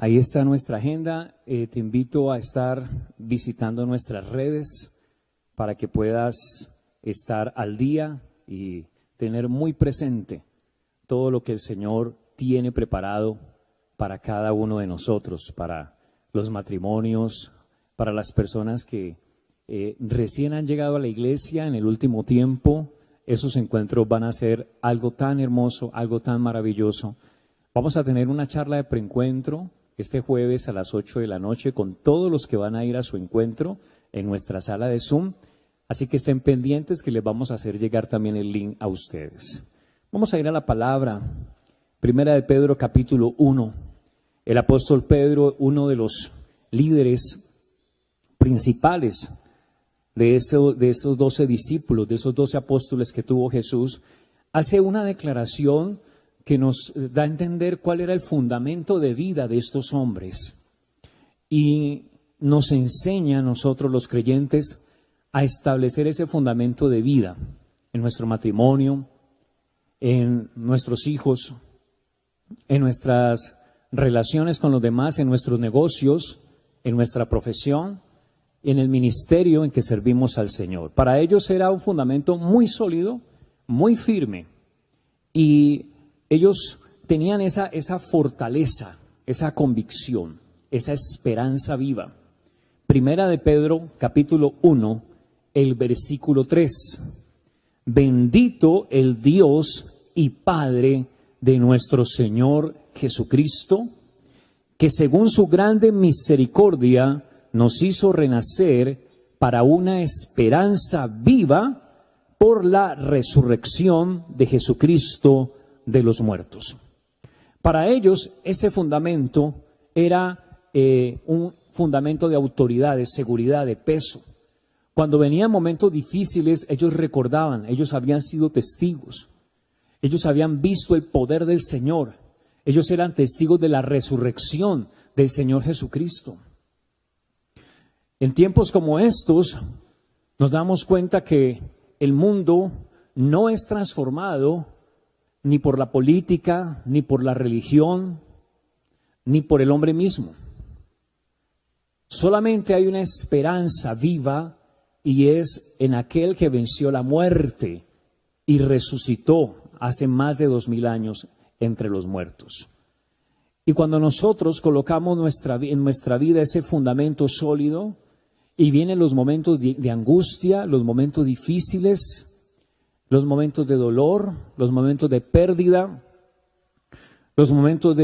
Ahí está nuestra agenda. Te invito a estar visitando nuestras redes para que puedas estar al día y tener muy presente todo lo que el Señor tiene preparado para cada uno de nosotros, para los matrimonios, para las personas que recién han llegado a la iglesia en el último tiempo. Esos encuentros van a ser algo tan hermoso, algo tan maravilloso. Vamos a tener una charla de preencuentro este jueves a las 8 de la noche con todos los que van a ir a su encuentro en nuestra sala de Zoom. Así que estén pendientes que les vamos a hacer llegar también el link a ustedes. Vamos a ir a la palabra. Primera de Pedro, capítulo 1. El apóstol Pedro, uno de los líderes principales de esos 12 discípulos, de esos 12 apóstoles que tuvo Jesús, hace una declaración que nos da a entender cuál era el fundamento de vida de estos hombres. Y nos enseña a nosotros los creyentes a establecer ese fundamento de vida en nuestro matrimonio, en nuestros hijos, en nuestras relaciones con los demás, en nuestros negocios, en nuestra profesión, en el ministerio en que servimos al Señor. Para ellos era un fundamento muy sólido, muy firme, y ellos tenían esa fortaleza, esa convicción, esa esperanza viva. Primera de Pedro, capítulo 1, el versículo 3. Bendito el Dios y Padre de nuestro Señor Jesucristo, que según su grande misericordia nos hizo renacer para una esperanza viva por la resurrección de Jesucristo de los muertos. Para ellos ese fundamento era un fundamento de autoridad, de seguridad, de peso. Cuando venían momentos difíciles, ellos recordaban, ellos habían sido testigos, ellos habían visto el poder del Señor, ellos eran testigos de la resurrección del Señor Jesucristo. En tiempos como estos, nos damos cuenta que el mundo no es transformado ni por la política, ni por la religión, ni por el hombre mismo. Solamente hay una esperanza viva y es en aquel que venció la muerte y resucitó hace más de 2000 años entre los muertos. Y cuando nosotros colocamos en nuestra vida ese fundamento sólido y vienen los momentos de angustia, los momentos difíciles, los momentos de dolor, los momentos de pérdida, los momentos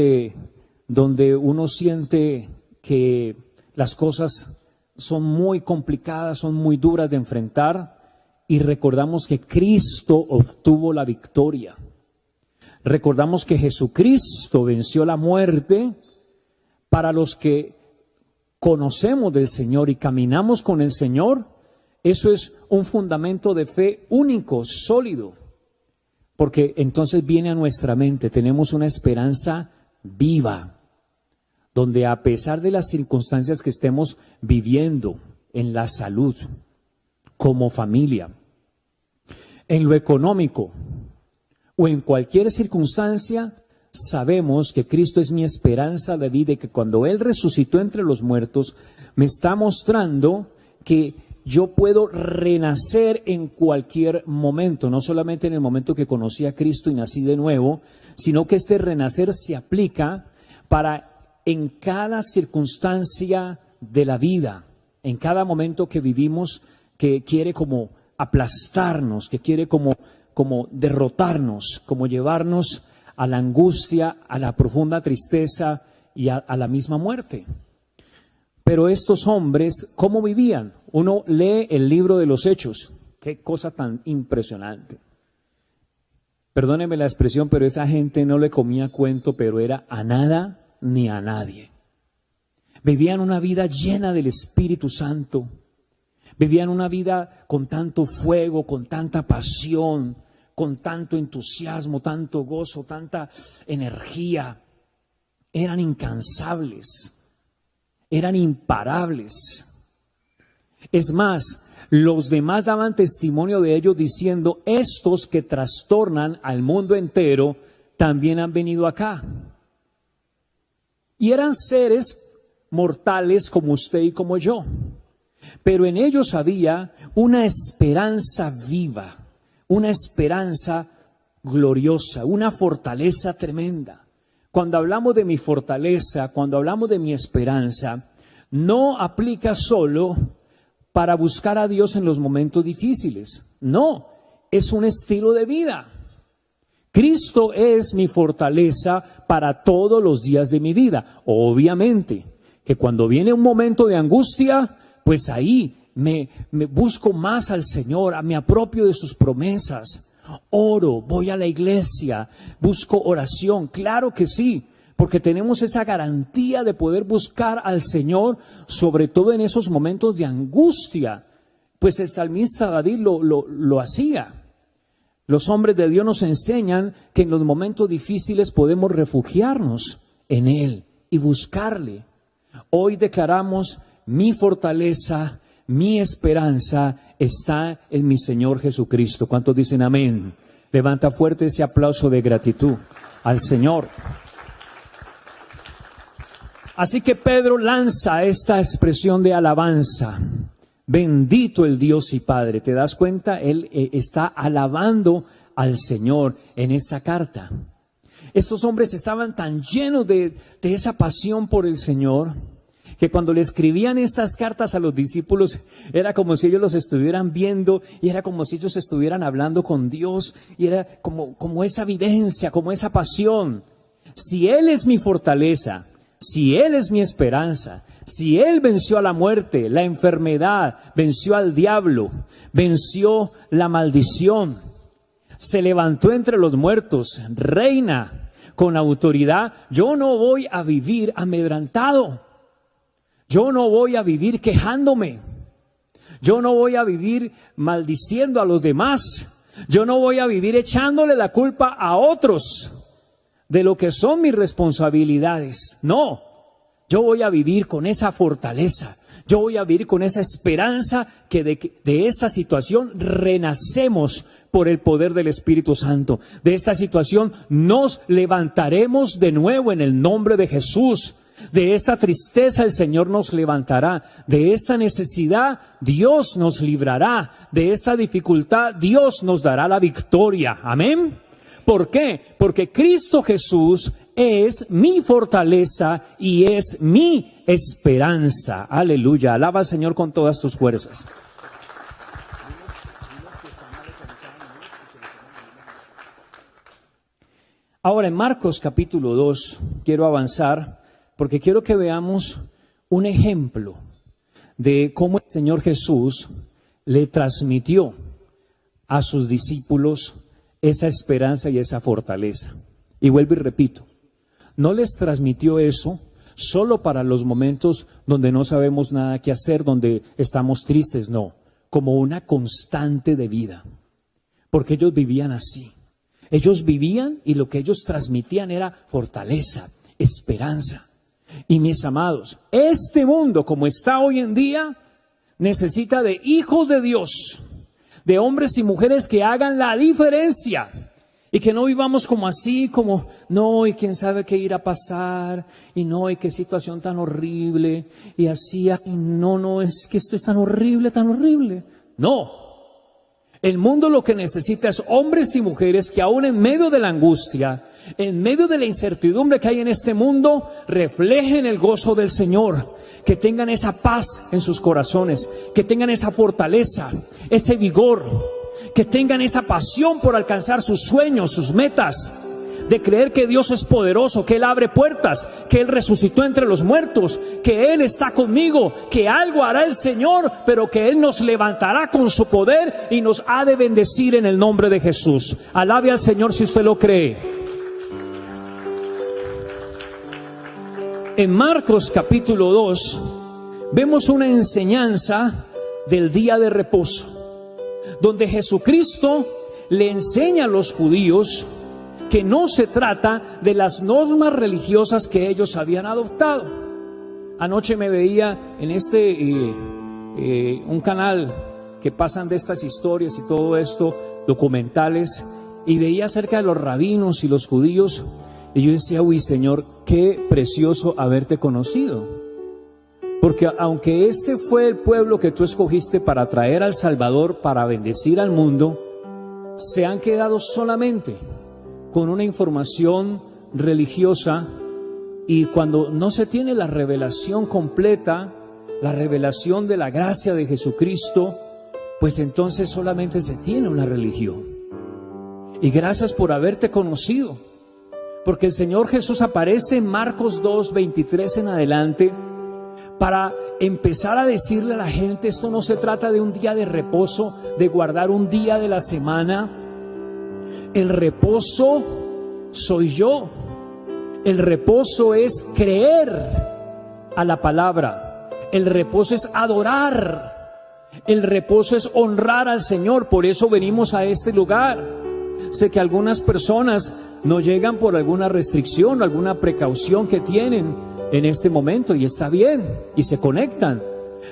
donde uno siente que las cosas son muy complicadas, son muy duras de enfrentar, y recordamos que Cristo obtuvo la victoria. Recordamos que Jesucristo venció la muerte. Para los que conocemos del Señor y caminamos con el Señor, eso es un fundamento de fe único, sólido, porque entonces viene a nuestra mente, tenemos una esperanza viva, donde a pesar de las circunstancias que estemos viviendo en la salud, como familia, en lo económico o en cualquier circunstancia, sabemos que Cristo es mi esperanza de vida y que cuando Él resucitó entre los muertos, me está mostrando que yo puedo renacer en cualquier momento, no solamente en el momento que conocí a Cristo y nací de nuevo, sino que este renacer se aplica para en cada circunstancia de la vida, en cada momento que vivimos que quiere como aplastarnos, que quiere como derrotarnos, como llevarnos a la angustia, a la profunda tristeza y a la misma muerte. Pero estos hombres, ¿cómo vivían? Uno lee el libro de los Hechos. Qué cosa tan impresionante. Perdónenme la expresión, pero esa gente no le comía cuento, pero era a nada ni a nadie. Vivían una vida llena del Espíritu Santo. Vivían una vida con tanto fuego, con tanta pasión, con tanto entusiasmo, tanto gozo, tanta energía. Eran incansables, eran imparables. Es más, los demás daban testimonio de ellos diciendo, estos que trastornan al mundo entero también han venido acá. Y eran seres mortales como usted y como yo. Pero en ellos había una esperanza viva, una esperanza gloriosa, una fortaleza tremenda. Cuando hablamos de mi fortaleza, cuando hablamos de mi esperanza, no aplica solo para buscar a Dios en los momentos difíciles. No, es un estilo de vida. Cristo es mi fortaleza para todos los días de mi vida. Obviamente que cuando viene un momento de angustia, pues ahí me busco más al Señor, me apropio de sus promesas. Oro, voy a la iglesia, busco oración, claro que sí, porque tenemos esa garantía de poder buscar al Señor, sobre todo en esos momentos de angustia. Pues el salmista David lo hacía. Los hombres de Dios nos enseñan que en los momentos difíciles podemos refugiarnos en Él y buscarle. Hoy declaramos: mi fortaleza, mi esperanza está en mi Señor Jesucristo. ¿Cuántos dicen amén? Levanta fuerte ese aplauso de gratitud al Señor. Así que Pedro lanza esta expresión de alabanza: bendito el Dios y Padre. ¿Te das cuenta? Él está alabando al Señor en esta carta. Estos hombres estaban tan llenos de esa pasión por el Señor, que cuando le escribían estas cartas a los discípulos, era como si ellos los estuvieran viendo, y era como si ellos estuvieran hablando con Dios, y era como esa vivencia, como esa pasión. Si Él es mi fortaleza, si Él es mi esperanza, si Él venció a la muerte, la enfermedad, venció al diablo, venció la maldición, se levantó entre los muertos, reina con autoridad, yo no voy a vivir amedrentado. Yo no voy a vivir quejándome. Yo no voy a vivir maldiciendo a los demás. Yo no voy a vivir echándole la culpa a otros de lo que son mis responsabilidades. No, yo voy a vivir con esa fortaleza. Yo voy a vivir con esa esperanza que de esta situación renacemos por el poder del Espíritu Santo. De esta situación nos levantaremos de nuevo en el nombre de Jesús. De esta tristeza el Señor nos levantará. De esta necesidad Dios nos librará. De esta dificultad Dios nos dará la victoria. Amén. ¿Por qué? Porque Cristo Jesús es mi fortaleza y es mi esperanza. Aleluya. Alaba al Señor con todas tus fuerzas. Ahora en Marcos capítulo 2 quiero avanzar, porque quiero que veamos un ejemplo de cómo el Señor Jesús le transmitió a sus discípulos esa esperanza y esa fortaleza. Y vuelvo y repito, no les transmitió eso solo para los momentos donde no sabemos nada que hacer, donde estamos tristes, no, como una constante de vida, porque ellos vivían así. Ellos vivían y lo que ellos transmitían era fortaleza, esperanza. Y mis amados, este mundo como está hoy en día necesita de hijos de Dios, de hombres y mujeres que hagan la diferencia y que no vivamos como así, como no, y quién sabe qué irá a pasar, y no, y qué situación tan horrible, y así, y no, es que esto es tan horrible, tan horrible. No, el mundo lo que necesita es hombres y mujeres que aún en medio de la angustia, en medio de la incertidumbre que hay en este mundo, reflejen el gozo del Señor, que tengan esa paz en sus corazones, que tengan esa fortaleza, ese vigor, que tengan esa pasión por alcanzar sus sueños, sus metas, de creer que Dios es poderoso, que Él abre puertas, que Él resucitó entre los muertos, que Él está conmigo, que algo hará el Señor, pero que Él nos levantará con su poder y nos ha de bendecir en el nombre de Jesús. Alabe al Señor si usted lo cree. En Marcos capítulo 2 vemos una enseñanza del día de reposo, donde Jesucristo le enseña a los judíos que no se trata de las normas religiosas que ellos habían adoptado. Anoche me veía en un canal que pasan de estas historias y todo esto, documentales, y veía acerca de los rabinos y los judíos, Y yo decía, uy, Señor, qué precioso haberte conocido. Porque aunque ese fue el pueblo que tú escogiste para traer al Salvador, para bendecir al mundo, se han quedado solamente con una información religiosa, y cuando no se tiene la revelación completa, la revelación de la gracia de Jesucristo, pues entonces solamente se tiene una religión. Y gracias por haberte conocido, porque el Señor Jesús aparece en Marcos 2:23 en adelante para empezar a decirle a la gente: esto no se trata de un día de reposo, de guardar un día de la semana. El reposo soy yo. El reposo es creer a la palabra. El reposo es adorar. El reposo es honrar al Señor. Por eso venimos a este lugar. Sé que algunas personas no llegan por alguna restricción, alguna precaución que tienen en este momento, y está bien, y se conectan,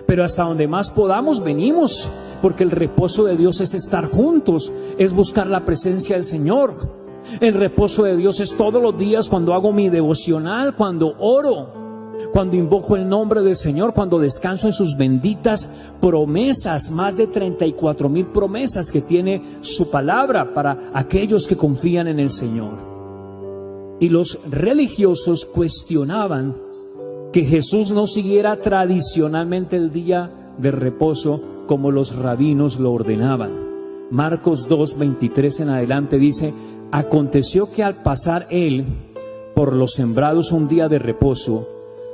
pero hasta donde más podamos venimos, porque el reposo de Dios es estar juntos, es buscar la presencia del Señor. El reposo de Dios es todos los días, cuando hago mi devocional, cuando oro, cuando invoco el nombre del Señor, cuando descanso en sus benditas promesas, más de 34,000 promesas que tiene su palabra para aquellos que confían en el Señor. Y los religiosos cuestionaban que Jesús no siguiera tradicionalmente el día de reposo como los rabinos lo ordenaban. Marcos 2:23 en adelante dice: aconteció que al pasar él por los sembrados un día de reposo,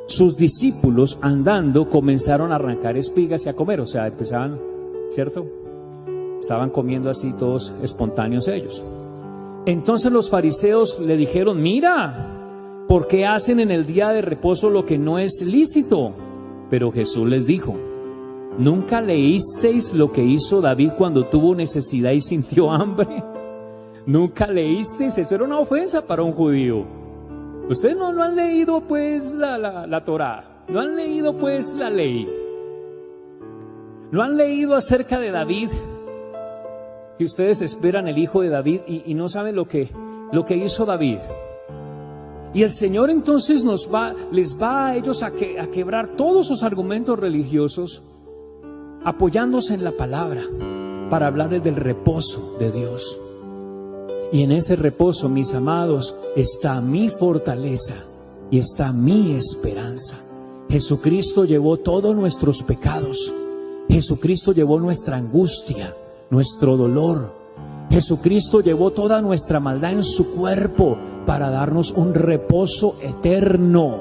sus discípulos andando comenzaron a arrancar espigas y a comer. O sea, empezaban, ¿cierto? Estaban comiendo así todos espontáneos ellos. Entonces los fariseos le dijeron: mira, ¿por qué hacen en el día de reposo lo que no es lícito? Pero Jesús les dijo: ¿nunca leísteis lo que hizo David cuando tuvo necesidad y sintió hambre? ¿Nunca leísteis? Eso era una ofensa para un judío. Ustedes no han leído pues la Torá, no han leído pues la ley, no han leído acerca de David, que ustedes esperan el hijo de David, y no saben lo que hizo David. Y el Señor entonces les va a ellos a quebrar todos sus argumentos religiosos, apoyándose en la palabra para hablarles del reposo de Dios. Y en ese reposo, mis amados, está mi fortaleza y está mi esperanza. Jesucristo llevó todos nuestros pecados. Jesucristo llevó nuestra angustia, nuestro dolor. Jesucristo llevó toda nuestra maldad en su cuerpo para darnos un reposo eterno.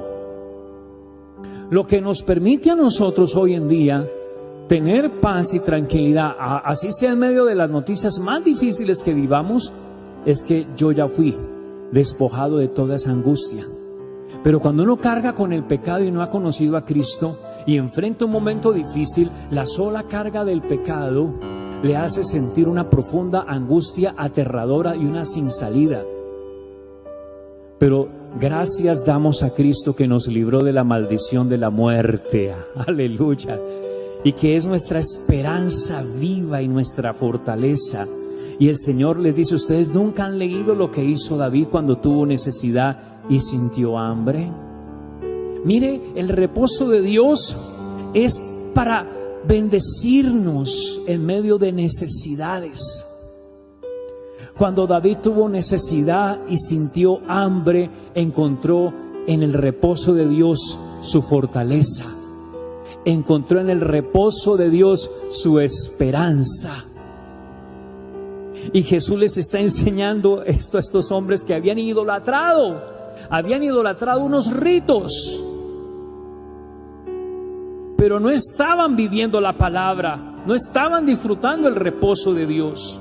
Lo que nos permite a nosotros hoy en día tener paz y tranquilidad, así sea en medio de las noticias más difíciles que vivamos, es que yo ya fui despojado de toda esa angustia. Pero cuando uno carga con el pecado y no ha conocido a Cristo y enfrenta un momento difícil, la sola carga del pecado le hace sentir una profunda angustia aterradora y una sin salida. Pero gracias damos a Cristo que nos libró de la maldición de la muerte. Aleluya. Y que es nuestra esperanza viva y nuestra fortaleza. Y el Señor les dice: ustedes nunca han leído lo que hizo David cuando tuvo necesidad y sintió hambre. Mire, el reposo de Dios es para bendecirnos en medio de necesidades. Cuando David tuvo necesidad y sintió hambre, encontró en el reposo de Dios su fortaleza. Encontró en el reposo de Dios su esperanza. Y Jesús les está enseñando esto a estos hombres que habían idolatrado unos ritos, pero no estaban viviendo la palabra, no estaban disfrutando el reposo de Dios.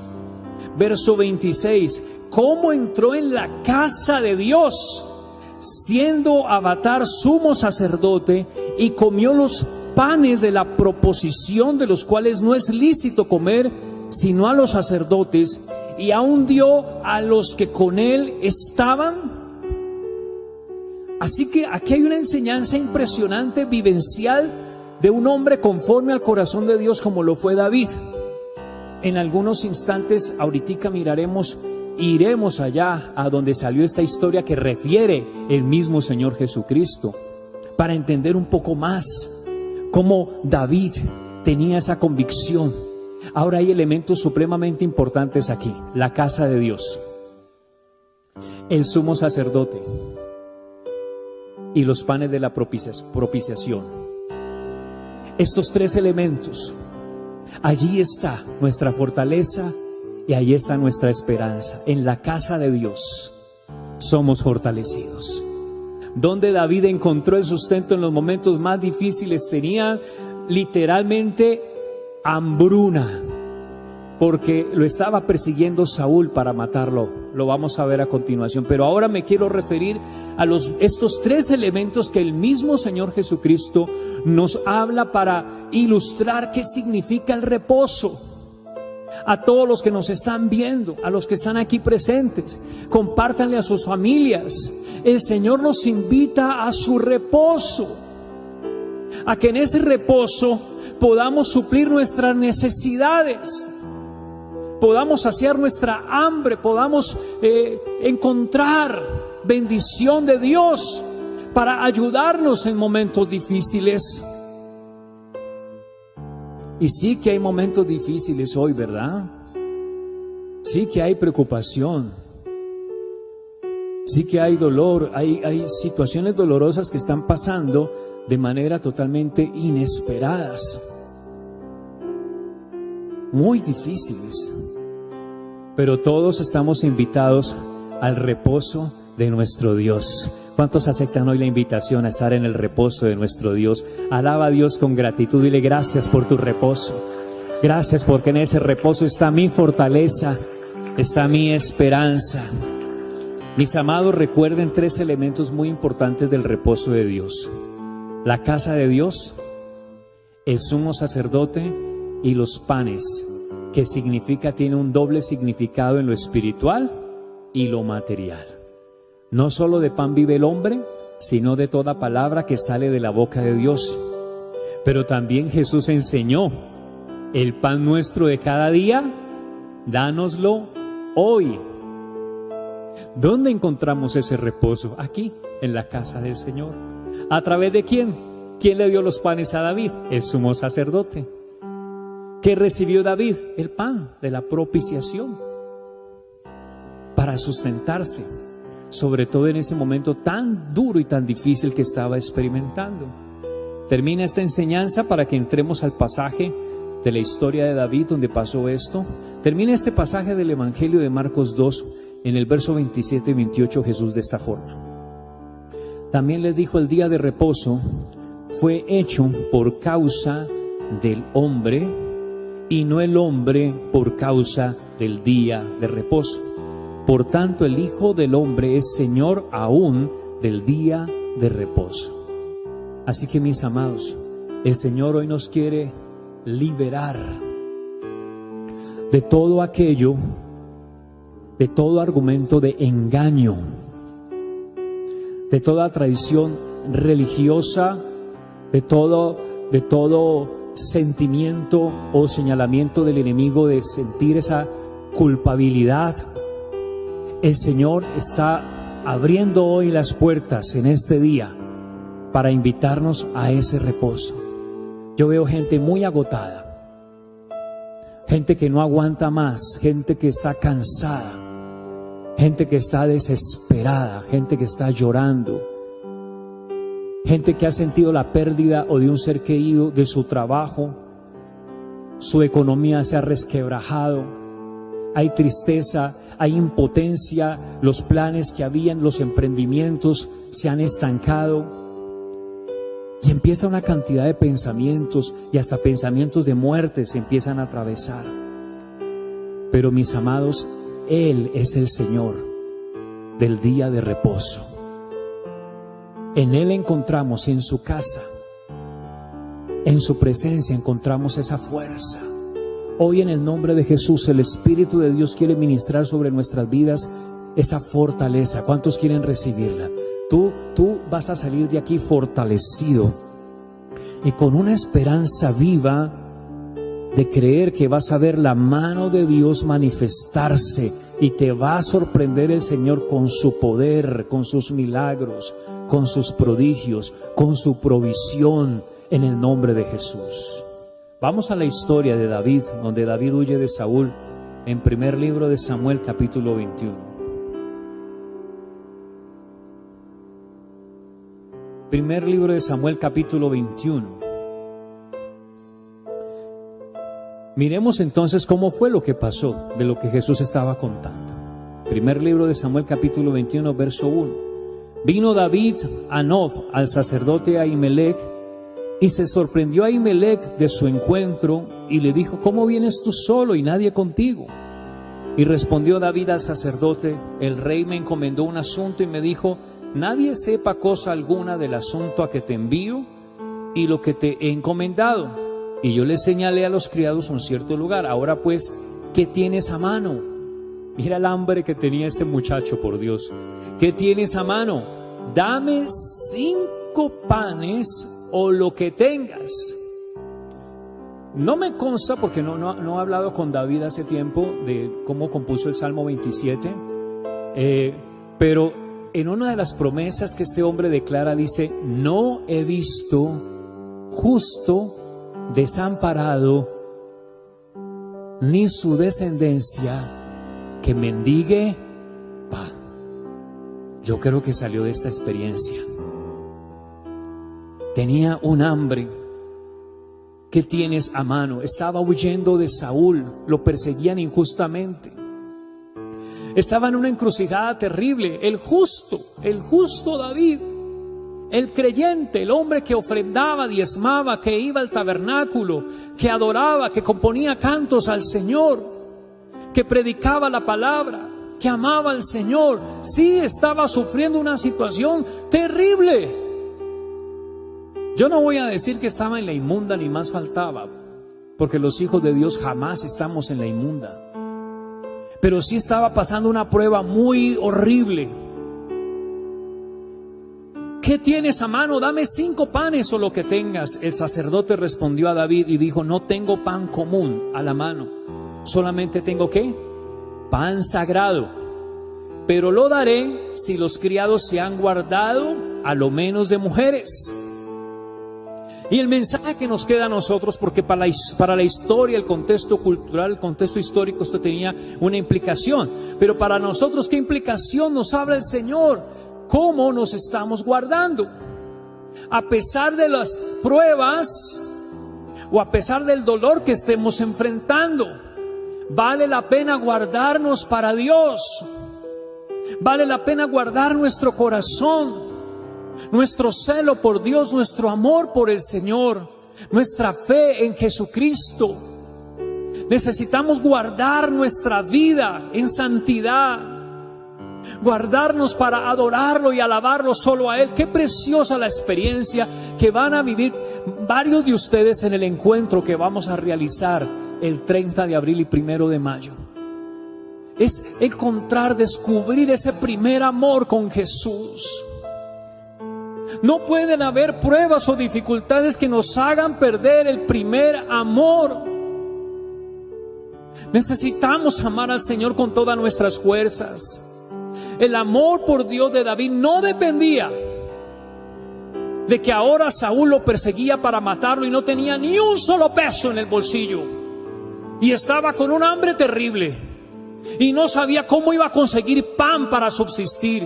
Verso 26: ¿cómo entró en la casa de Dios, siendo Abiatar sumo sacerdote, y comió los panes de la proposición, de los cuales no es lícito comer sino a los sacerdotes, y aún dio a los que con él estaban? Así que aquí hay una enseñanza impresionante, vivencial, de un hombre conforme al corazón de Dios como lo fue David. En algunos instantes ahorita miraremos iremos allá a donde salió esta historia que refiere el mismo Señor Jesucristo, para entender un poco más cómo David tenía esa convicción. Ahora hay elementos supremamente importantes aquí: la casa de Dios, el sumo sacerdote y los panes de la propiciación. Estos tres elementos, allí está nuestra fortaleza y allí está nuestra esperanza. En la casa de Dios somos fortalecidos. Donde David encontró el sustento en los momentos más difíciles, tenía literalmente hambruna, porque lo estaba persiguiendo Saúl para matarlo. Lo vamos a ver a continuación, pero ahora me quiero referir a estos tres elementos que el mismo Señor Jesucristo nos habla para ilustrar qué significa el reposo. A todos los que nos están viendo, a los que están aquí presentes, compártanle a sus familias. El Señor nos invita a su reposo, a que en ese reposo podamos suplir nuestras necesidades, podamos saciar nuestra hambre, podamos encontrar bendición de Dios para ayudarnos en momentos difíciles. Y sí que hay momentos difíciles hoy, ¿verdad? Sí que hay preocupación, sí que hay dolor, hay situaciones dolorosas que están pasando de manera totalmente inesperadas, muy difíciles, pero todos estamos invitados al reposo de nuestro Dios. ¿Cuántos aceptan hoy la invitación a estar en el reposo de nuestro Dios? Alaba a Dios con gratitud, dile: gracias por tu reposo, gracias porque en ese reposo está mi fortaleza, está mi esperanza. Mis amados, recuerden tres elementos muy importantes del reposo de Dios: la casa de Dios, el sumo sacerdote y los panes, que tiene un doble significado en lo espiritual y lo material. No solo de pan vive el hombre, sino de toda palabra que sale de la boca de Dios. Pero también Jesús enseñó: el pan nuestro de cada día, dánoslo hoy. ¿Dónde encontramos ese reposo? Aquí, en la casa del Señor. ¿A través de quién? ¿Quién le dio los panes a David? El sumo sacerdote. ¿Qué recibió David? El pan de la propiciación, para sustentarse, sobre todo en ese momento tan duro y tan difícil que estaba experimentando. Termina esta enseñanza para que entremos al pasaje de la historia de David donde pasó esto. Termina este pasaje del Evangelio de Marcos 2, en el verso 27 y 28, Jesús de esta forma: también les dijo: el día de reposo fue hecho por causa del hombre, y no el hombre por causa del día de reposo. Por tanto, el Hijo del Hombre es Señor aún del día de reposo. Así que, mis amados, el Señor hoy nos quiere liberar de todo aquello, de todo argumento de engaño, de toda tradición religiosa, de todo sentimiento o señalamiento del enemigo de sentir esa culpabilidad. El Señor está abriendo hoy las puertas en este día para invitarnos a ese reposo. Yo veo gente muy agotada, gente que no aguanta más, gente que está cansada, gente que está desesperada, gente que está llorando, gente que ha sentido la pérdida o de un ser querido, de su trabajo, su economía se ha resquebrajado, hay tristeza, hay impotencia, los planes que habían, los emprendimientos se han estancado. Y empieza una cantidad de pensamientos y hasta pensamientos de muerte se empiezan a atravesar. Pero, mis amados, Él es el Señor del día de reposo. En Él encontramos, en su casa, en su presencia encontramos esa fuerza. Hoy, en el nombre de Jesús, el Espíritu de Dios quiere ministrar sobre nuestras vidas esa fortaleza. ¿Cuántos quieren recibirla? Tú vas a salir de aquí fortalecido y con una esperanza viva de creer que vas a ver la mano de Dios manifestarse y te va a sorprender el Señor con su poder, con sus milagros, con sus prodigios, con su provisión, en el nombre de Jesús. Vamos a la historia de David, donde David huye de Saúl, en primer libro de Samuel, capítulo 21. Primer libro de Samuel, capítulo 21. Miremos entonces cómo fue lo que pasó, de lo que Jesús estaba contando. Primer libro de Samuel, capítulo 21, verso 1. Vino David a Nob, al sacerdote Ahimelech, y se sorprendió Ahimelech de su encuentro, y le dijo: ¿cómo vienes tú solo y nadie contigo? Y respondió David al sacerdote: el rey me encomendó un asunto y me dijo: nadie sepa cosa alguna del asunto a que te envío y lo que te he encomendado. Y yo le señalé a los criados un cierto lugar. Ahora pues, ¿qué tienes a mano? Mira el hambre que tenía este muchacho, por Dios. ¿Qué tienes a mano? Dame 5 panes o lo que tengas. No me consta, porque no he hablado con David hace tiempo de cómo compuso el Salmo 27, pero en una de las promesas que este hombre declara dice: no he visto justo desamparado, ni su descendencia que mendigue pan. Yo creo que salió de esta experiencia. Tenía un hambre. ¿Qué tienes a mano? Estaba huyendo de Saúl, lo perseguían injustamente. Estaba en una encrucijada terrible. El justo David, el creyente, el hombre que ofrendaba, diezmaba, que iba al tabernáculo, que adoraba, que componía cantos al Señor, que predicaba la palabra, que amaba al Señor, sí estaba sufriendo una situación terrible. Yo no voy a decir que estaba en la inmunda, ni más faltaba, porque los hijos de Dios jamás estamos en la inmunda, pero sí estaba pasando una prueba muy horrible. ¿Qué tienes a mano? Dame 5 panes o lo que tengas. El sacerdote respondió a David y dijo: no tengo pan común a la mano, solamente tengo ¿qué? Pan sagrado, pero lo daré si los criados se han guardado a lo menos de mujeres. Y el mensaje que nos queda a nosotros, porque para la historia, el contexto cultural, el contexto histórico, esto tenía una implicación, pero para nosotros, ¿qué implicación nos habla el Señor? ¿Cómo nos estamos guardando? A pesar de las pruebas o a pesar del dolor que estemos enfrentando, vale la pena guardarnos para Dios. Vale la pena guardar nuestro corazón, nuestro celo por Dios, nuestro amor por el Señor, nuestra fe en Jesucristo. Necesitamos guardar nuestra vida en santidad, guardarnos para adorarlo y alabarlo solo a Él. Qué preciosa la experiencia que van a vivir varios de ustedes en el encuentro que vamos a realizar el 30 de abril y 1 de mayo. Es encontrar, descubrir ese primer amor con Jesús. No pueden haber pruebas o dificultades que nos hagan perder el primer amor. Necesitamos amar al Señor con todas nuestras fuerzas. El amor por Dios de David no dependía de que ahora Saúl lo perseguía para matarlo y no tenía ni un solo peso en el bolsillo y estaba con un hambre terrible y no sabía cómo iba a conseguir pan para subsistir.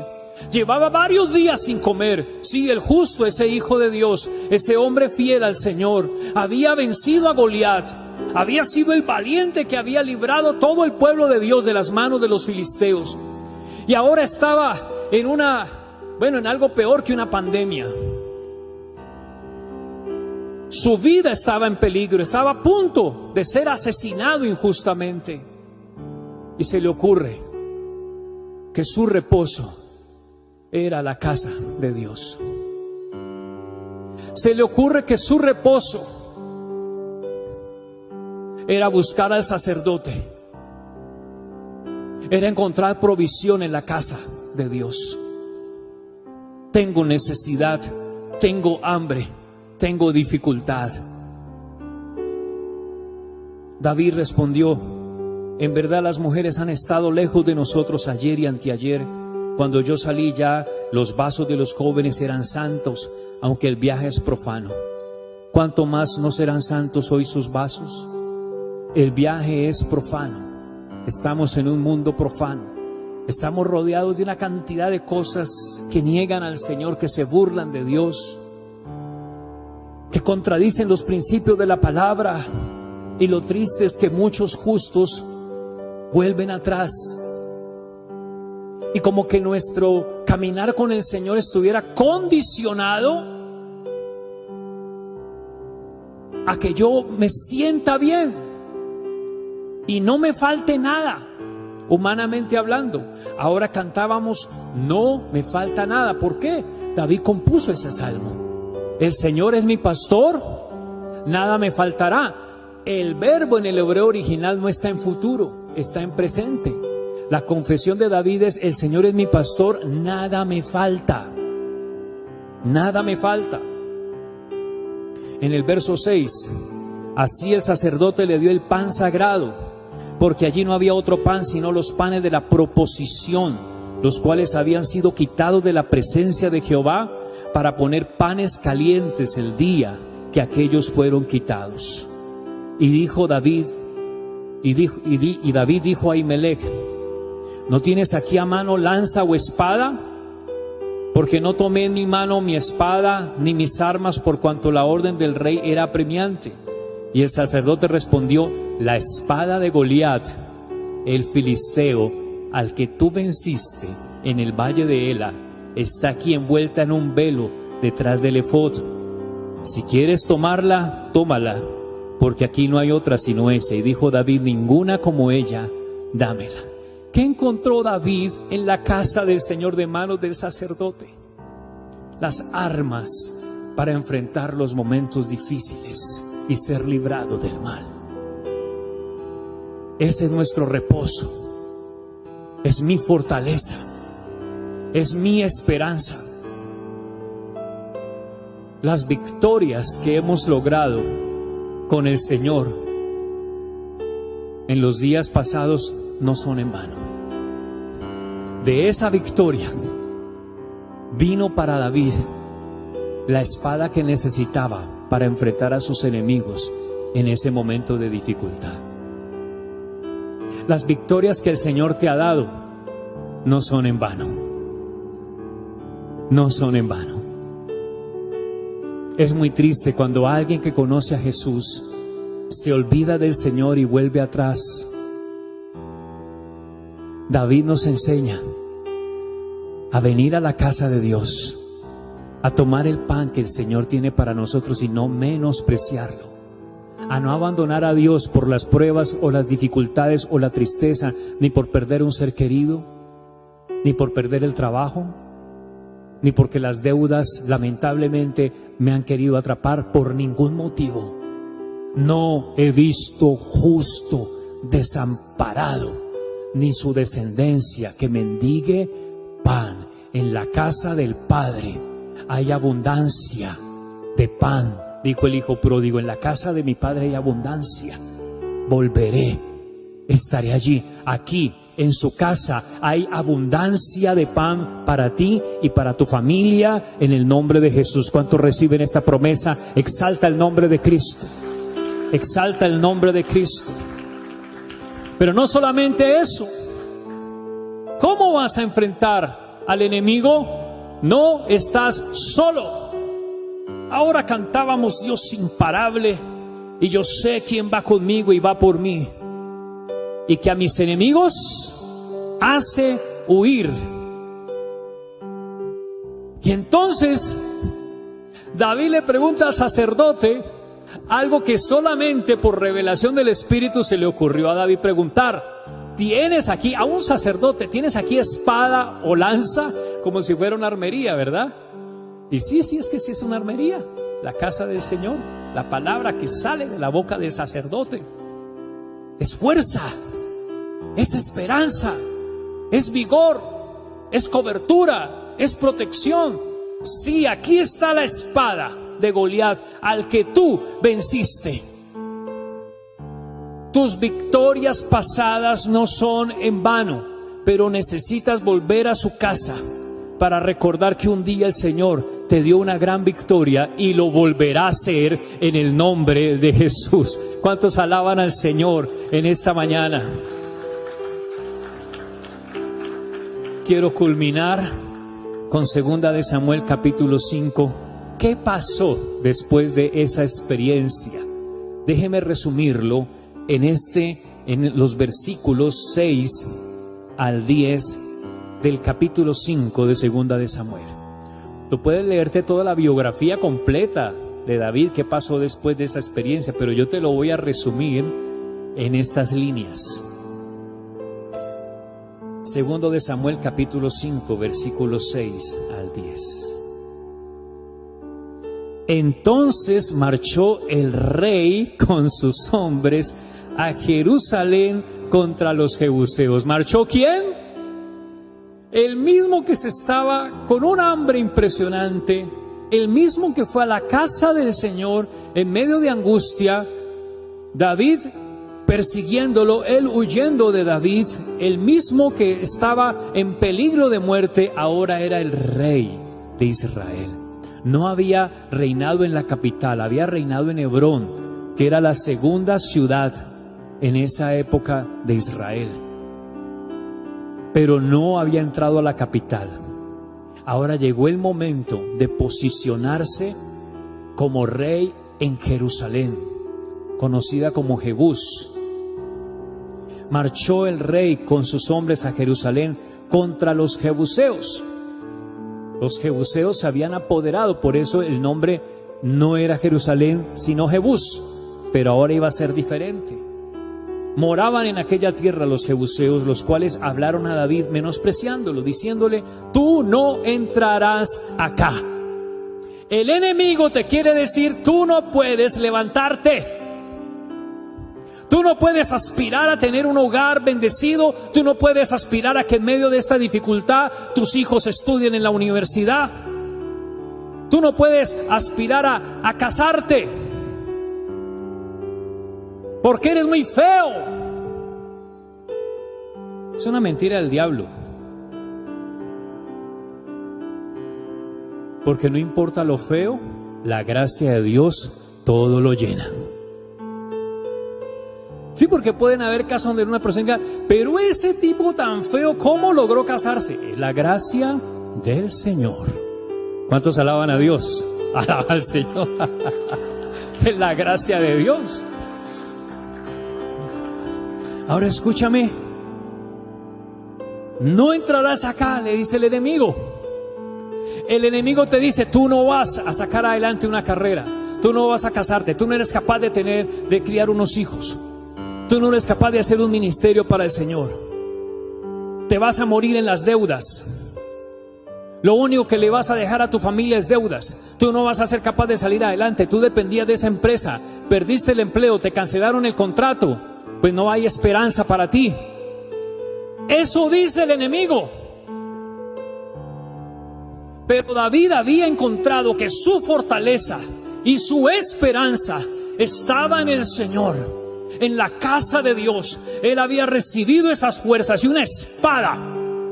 Llevaba varios días sin comer. Sí, el justo, ese hijo de Dios, ese hombre fiel al Señor, había vencido a Goliat, había sido el valiente que había librado todo el pueblo de Dios de las manos de los filisteos. Y ahora estaba en algo peor que una pandemia. Su vida estaba en peligro, estaba a punto de ser asesinado injustamente. Y se le ocurre que su reposo era la casa de Dios. Se le ocurre que su reposo era buscar al sacerdote, era encontrar provisión en la casa de Dios. Tengo necesidad, tengo hambre, tengo dificultad. David respondió: En verdad las mujeres han estado lejos de nosotros ayer y anteayer. Cuando yo salí ya los vasos de los jóvenes eran santos, aunque el viaje es profano. ¿Cuánto más no serán santos hoy sus vasos? El viaje es profano. Estamos en un mundo profano. Estamos rodeados de una cantidad de cosas que niegan al Señor, que se burlan de Dios, que contradicen los principios de la palabra. Y lo triste es que muchos justos vuelven atrás. Y como que nuestro caminar con el Señor estuviera condicionado a que yo me sienta bien y no me falte nada, humanamente hablando. Ahora cantábamos, no me falta nada. ¿Por qué? David compuso ese salmo. El Señor es mi pastor, nada me faltará. El verbo en el hebreo original no está en futuro, está en presente. La confesión de David es: el Señor es mi pastor, nada me falta. Nada me falta. En el verso 6, así el sacerdote le dio el pan sagrado, porque allí no había otro pan sino los panes de la proposición, los cuales habían sido quitados de la presencia de Jehová para poner panes calientes el día que aquellos fueron quitados. Y dijo David, y David dijo a Ahimelech: ¿no tienes aquí a mano lanza o espada? Porque no tomé en mi mano mi espada ni mis armas, por cuanto la orden del rey era apremiante. Y el sacerdote respondió: la espada de Goliat, el filisteo, al que tú venciste en el valle de Ela, está aquí envuelta en un velo detrás del efod. Si quieres tomarla, tómala, porque aquí no hay otra sino esa. Y dijo David: ninguna como ella, dámela. ¿Qué encontró David en la casa del Señor de manos del sacerdote? Las armas para enfrentar los momentos difíciles y ser librado del mal. Ese es nuestro reposo, es mi fortaleza, es mi esperanza. Las victorias que hemos logrado con el Señor en los días pasados no son en vano. De esa victoria vino para David la espada que necesitaba para enfrentar a sus enemigos en ese momento de dificultad. Las victorias que el Señor te ha dado no son en vano. No son en vano. Es muy triste cuando alguien que conoce a Jesús se olvida del Señor y vuelve atrás. David nos enseña a venir a la casa de Dios, a tomar el pan que el Señor tiene para nosotros y no menospreciarlo, a no abandonar a Dios por las pruebas o las dificultades o la tristeza, ni por perder un ser querido, ni por perder el trabajo, ni porque las deudas lamentablemente me han querido atrapar. Por ningún motivo. No he visto justo desamparado, ni su descendencia que mendigue pan. En la casa del Padre hay abundancia de pan, dijo el hijo pródigo. En la casa de mi Padre hay abundancia. Volveré, estaré allí. Aquí en su casa hay abundancia de pan para ti y para tu familia, en el nombre de Jesús. ¿Cuántos reciben esta promesa? Exalta el nombre de Cristo. Exalta el nombre de Cristo. Pero no solamente eso. ¿Cómo vas a enfrentar al enemigo? No estás solo. Ahora cantábamos: Dios imparable, y yo sé quién va conmigo y va por mí, y que a mis enemigos hace huir. Y entonces David le pregunta al sacerdote algo que solamente por revelación del Espíritu se le ocurrió a David preguntar. Tienes aquí a un sacerdote, tienes aquí espada o lanza, como si fuera una armería, ¿verdad? Y sí, es que sí es una armería, la casa del Señor. La palabra que sale de la boca del sacerdote es fuerza, es esperanza, es vigor, es cobertura, es protección. Sí, aquí está la espada de Goliat, al que tú venciste. Tus victorias pasadas no son en vano, pero necesitas volver a su casa para recordar que un día el Señor te dio una gran victoria y lo volverá a hacer en el nombre de Jesús. ¿Cuántos alaban al Señor en esta mañana? Quiero culminar con 2 de Samuel capítulo 5. ¿Qué pasó después de esa experiencia? Déjeme resumirlo en los versículos 6 al 10 del capítulo 5 de 2 de Samuel. Tú puedes leerte toda la biografía completa de David, qué pasó después de esa experiencia, pero yo te lo voy a resumir en estas líneas. 2 de Samuel capítulo 5 versículos 6 al 10. Entonces marchó el rey con sus hombres a Jerusalén contra los jebuseos. ¿Marchó quién? El mismo que se estaba con un hambre impresionante, el mismo que fue a la casa del Señor en medio de angustia, David persiguiéndolo, él huyendo de David, el mismo que estaba en peligro de muerte, ahora era el rey de Israel. No había reinado en la capital, había reinado en Hebrón, que era la segunda ciudad en esa época de Israel, pero no había entrado a la capital. Ahora llegó el momento de posicionarse como rey en Jerusalén, conocida como Jebús. Marchó el rey con sus hombres a Jerusalén contra los jebuseos. Los jebuseos se habían apoderado, por eso el nombre no era Jerusalén sino Jebús, pero ahora iba a ser diferente. Moraban en aquella tierra los jebuseos, los cuales hablaron a David menospreciándolo, diciéndole: tú no entrarás acá. El enemigo te quiere decir: tú no puedes levantarte. Tú no puedes aspirar a tener un hogar bendecido. Tú no puedes aspirar a que en medio de esta dificultad tus hijos estudien en la universidad. Tú no puedes aspirar a casarte porque eres muy feo. Es una mentira del diablo. Porque no importa lo feo, la gracia de Dios todo lo llena. Sí, porque pueden haber casos donde una persona diga: pero ese tipo tan feo, ¿cómo logró casarse? Es la gracia del Señor. ¿Cuántos alaban a Dios? Alaba al Señor. Es la gracia de Dios. Ahora escúchame. No entrarás acá, le dice el enemigo. El enemigo te dice: tú no vas a sacar adelante una carrera, tú no vas a casarte, tú no eres capaz de criar unos hijos, tú no eres capaz de hacer un ministerio para el Señor, te vas a morir en las deudas, lo único que le vas a dejar a tu familia es deudas, tú no vas a ser capaz de salir adelante, tú dependías de esa empresa, perdiste el empleo, te cancelaron el contrato, pues no hay esperanza para ti. Eso dice el enemigo. Pero David había encontrado que su fortaleza y su esperanza estaba en el Señor, en la casa de Dios. Él había recibido esas fuerzas y una espada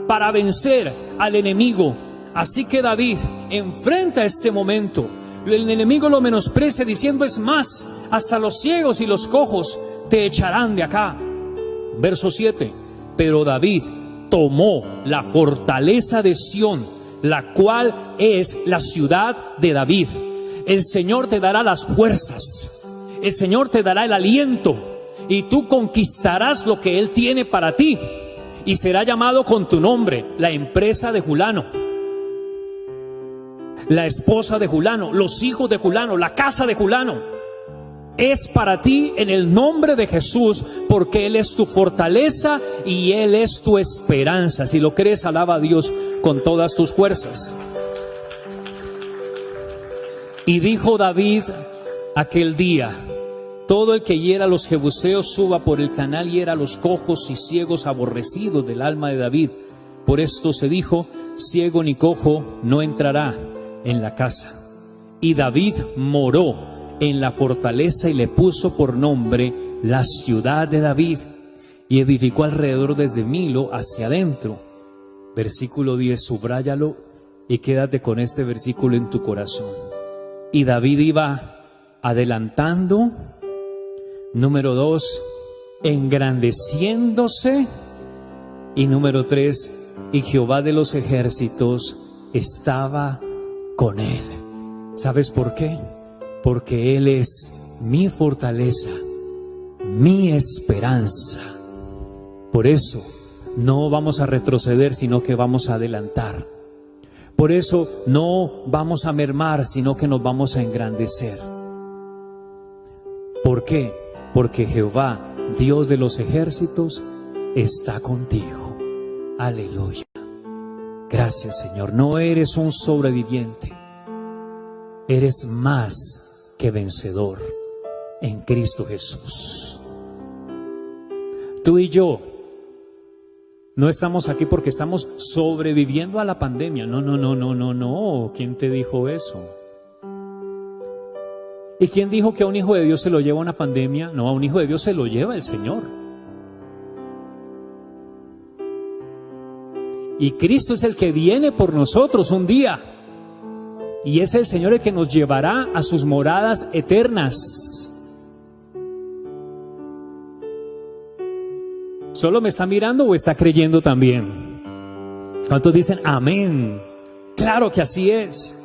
para vencer al enemigo. Así que David enfrenta este momento. El enemigo lo menosprecia diciendo: es más, hasta los ciegos y los cojos te echarán de acá. Verso 7. Pero David tomó la fortaleza de Sión, la cual es la ciudad de David. El Señor te dará las fuerzas, el Señor te dará el aliento, y tú conquistarás lo que Él tiene para ti, y será llamado con tu nombre: la empresa de Julano, la esposa de Julano, los hijos de Julano, la casa de Julano. Es para ti en el nombre de Jesús, porque Él es tu fortaleza y Él es tu esperanza. Si lo crees, alaba a Dios con todas tus fuerzas. Y dijo David aquel día: todo el que hiera a los jebuseos suba por el canal y hiera a los cojos y ciegos aborrecidos del alma de David. Por esto se dijo: ciego ni cojo no entrará en la casa. Y David moró en la fortaleza y le puso por nombre la ciudad de David, y edificó alrededor desde Milo hacia adentro. Versículo 10, subráyalo y quédate con este versículo en tu corazón. Y David iba adelantando. Número 2, engrandeciéndose. Y número 3, y Jehová de los ejércitos estaba con él. ¿Sabes por qué? Porque Él es mi fortaleza, mi esperanza. Por eso no vamos a retroceder, sino que vamos a adelantar. Por eso no vamos a mermar, sino que nos vamos a engrandecer. ¿Por qué? Porque Jehová, Dios de los ejércitos, está contigo. Aleluya. Gracias, Señor. No eres un sobreviviente. Eres más que vencedor en Cristo Jesús. Tú y yo no estamos aquí porque estamos sobreviviendo a la pandemia. No. ¿Quién te dijo eso? ¿Y quién dijo que a un hijo de Dios se lo lleva una pandemia? No, a un hijo de Dios se lo lleva el Señor. Y Cristo es el que viene por nosotros un día. Y es el Señor el que nos llevará a sus moradas eternas. ¿Solo me está mirando o está creyendo también? ¿Cuántos dicen amén? Claro que así es.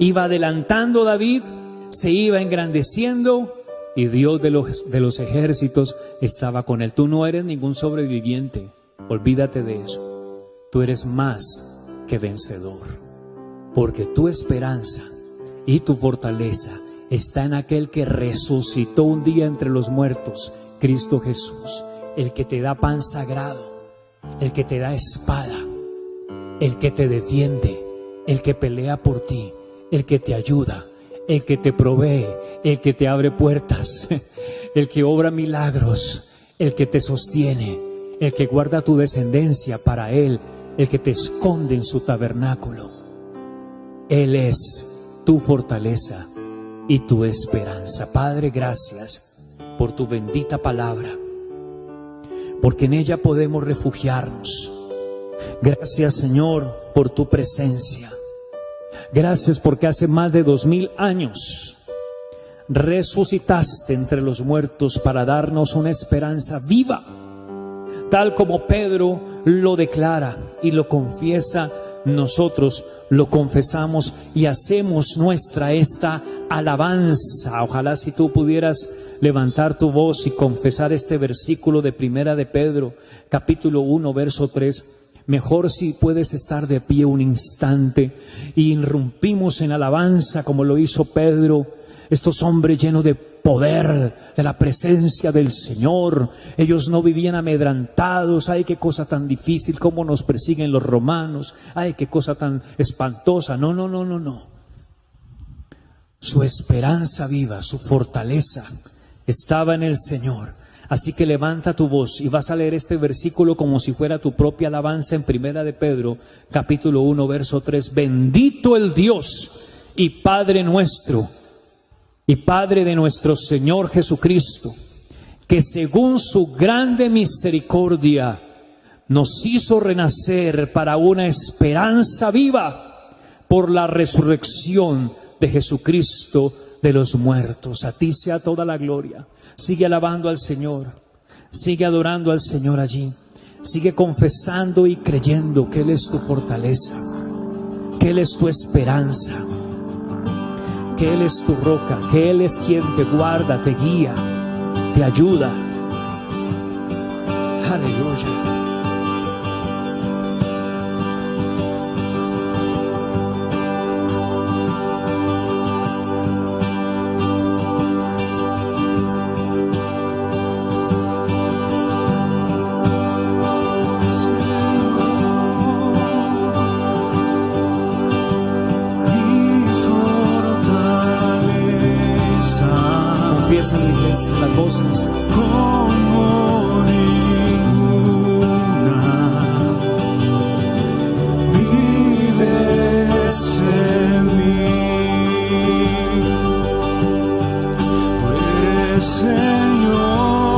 Iba adelantando David, se iba engrandeciendo, y Dios de los ejércitos estaba con él. Tú no eres ningún sobreviviente, olvídate de eso. Tú eres más que vencedor, porque tu esperanza y tu fortaleza está en aquel que resucitó un día entre los muertos, Cristo Jesús. El que te da pan sagrado, el que te da espada, el que te defiende, el que pelea por ti, el que te ayuda, el que te provee, el que te abre puertas, el que obra milagros, el que te sostiene, el que guarda tu descendencia para Él, el que te esconde en su tabernáculo. Él es tu fortaleza y tu esperanza. Padre, gracias por tu bendita palabra, porque en ella podemos refugiarnos. Gracias, Señor, por tu presencia. Gracias porque hace más de 2000 años resucitaste entre los muertos para darnos una esperanza viva, tal como Pedro lo declara y lo confiesa. Nosotros lo confesamos y hacemos nuestra esta alabanza. Ojalá si tú pudieras levantar tu voz y confesar este versículo de Primera de Pedro, capítulo 1, verso 3. Mejor si puedes estar de pie un instante y irrumpimos en alabanza como lo hizo Pedro. Estos hombres llenos de poder, de la presencia del Señor, ellos no vivían amedrantados. Ay, qué cosa tan difícil, cómo nos persiguen los romanos. Ay, qué cosa tan espantosa. No. Su esperanza viva, su fortaleza estaba en el Señor. Así que levanta tu voz y vas a leer este versículo como si fuera tu propia alabanza en Primera de Pedro, capítulo 1, verso 3. Bendito el Dios y Padre nuestro y Padre de nuestro Señor Jesucristo, que según su grande misericordia nos hizo renacer para una esperanza viva por la resurrección de Jesucristo de los muertos. A ti sea toda la gloria. Sigue alabando al Señor, sigue adorando al Señor allí, sigue confesando y creyendo que Él es tu fortaleza, que Él es tu esperanza, que Él es tu roca, que Él es quien te guarda, te guía, te ayuda. Aleluya. Las voces como ninguna, vives en mí, tú eres Señor.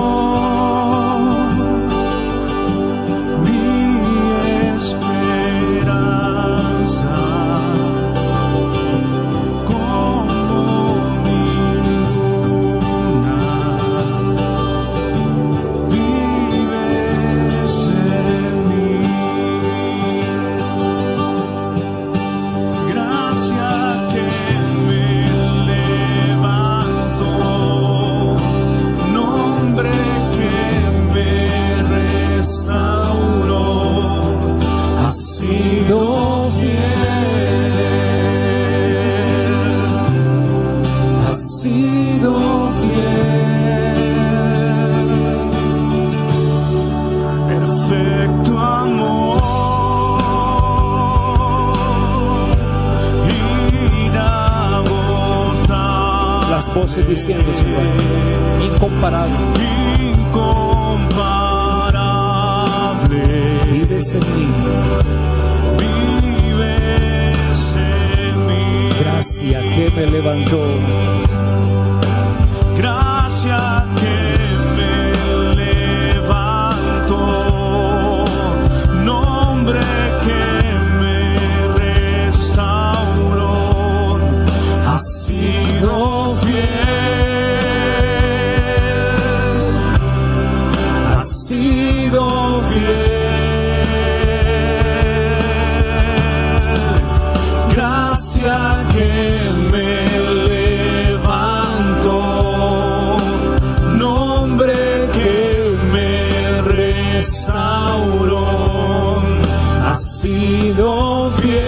Más voces diciendo, Señor, incomparable. Incomparable. Vives en mí. Vives en mí. Gracia que me levantó. Gracia que me levantó. Nombre que me restauró. Has sido fiel. Has sido fiel. Gracia que me levantó, nombre que me restauró, ha sido fiel,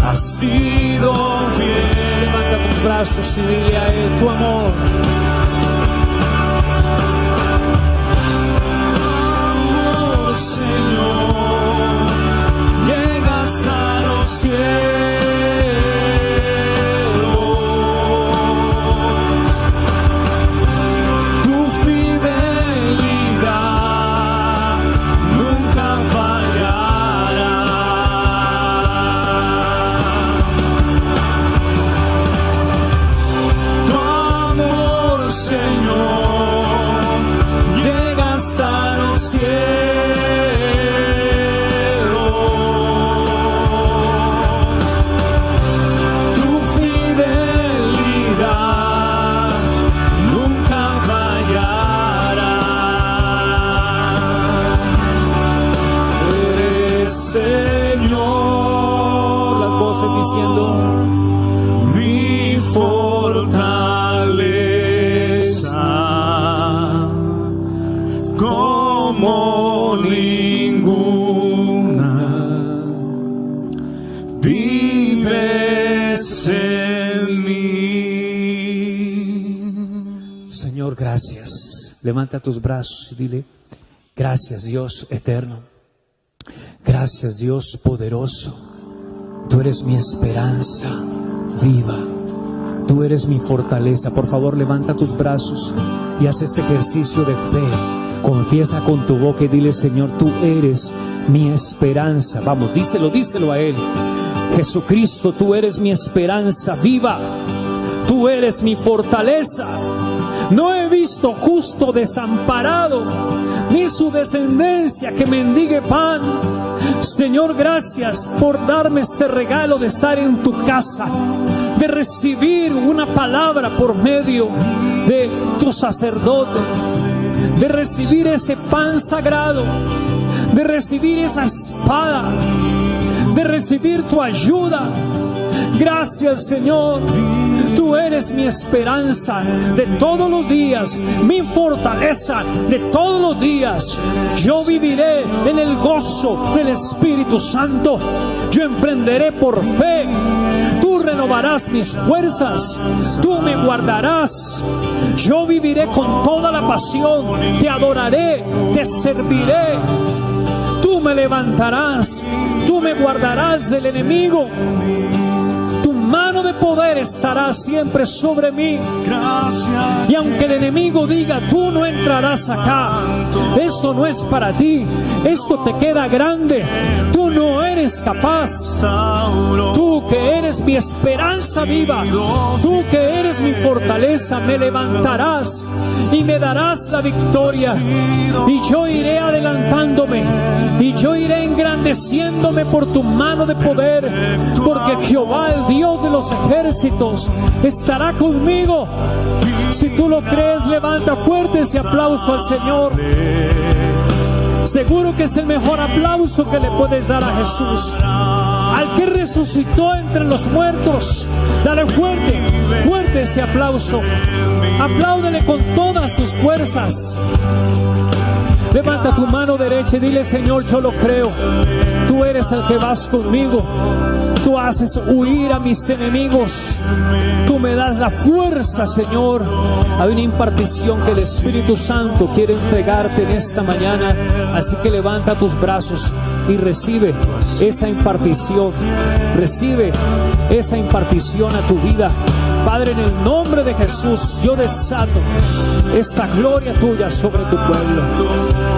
ha sido fiel. Levanta tus brazos y dile a Él tu amor. Señor, llega hasta los cielos, tu fidelidad nunca fallará, tu amor, Señor, llega hasta los cielos. Señor, las voces diciendo, mi fortaleza, como ninguna, vives en mí. Señor, gracias. Levanta tus brazos y dile, gracias Dios eterno. Gracias Dios poderoso, tú eres mi esperanza viva, tú eres mi fortaleza. Por favor, levanta tus brazos y haz este ejercicio de fe. Confiesa con tu boca y dile, Señor, tú eres mi esperanza. Vamos, díselo a Él. Jesucristo, tú eres mi esperanza viva, tú eres mi fortaleza. No he visto justo desamparado, ni su descendencia que mendigue pan. Señor, gracias por darme este regalo de estar en tu casa, de recibir una palabra por medio de tu sacerdote, de recibir ese pan sagrado, de recibir esa espada, de recibir tu ayuda. Gracias, Señor. Tú eres mi esperanza de todos los días, mi fortaleza de todos los días. Yo viviré en el gozo del Espíritu Santo. Yo emprenderé por fe. Tú renovarás mis fuerzas. Tú me guardarás. Yo viviré con toda la pasión. Te adoraré, te serviré. Tú me levantarás. Tú me guardarás del enemigo. Mano de poder estará siempre sobre mí. Y aunque el enemigo diga, tú no entrarás acá, esto no es para ti, esto te queda grande, tú no eres capaz. Tú que eres mi esperanza viva, tú que eres mi fortaleza, me levantarás y me darás la victoria. Y yo iré adelantándome, y yo iré engrandeciéndome por tu mano de poder, porque Jehová, el Dios de los ejércitos, estará conmigo. Si tú lo crees, levanta fuerte ese aplauso al Señor. Seguro que es el mejor aplauso que le puedes dar a Jesús, al que resucitó entre los muertos. Dale fuerte, fuerte ese aplauso. Apláudele con todas tus fuerzas. Levanta tu mano derecha y dile, Señor, yo lo creo. Tú eres el que vas conmigo. Tú haces huir a mis enemigos. Tú me das la fuerza, Señor. Hay una impartición que el Espíritu Santo quiere entregarte en esta mañana. Así que levanta tus brazos y recibe esa impartición. Recibe esa impartición a tu vida. Padre, en el nombre de Jesús, yo desato esta gloria tuya sobre tu pueblo.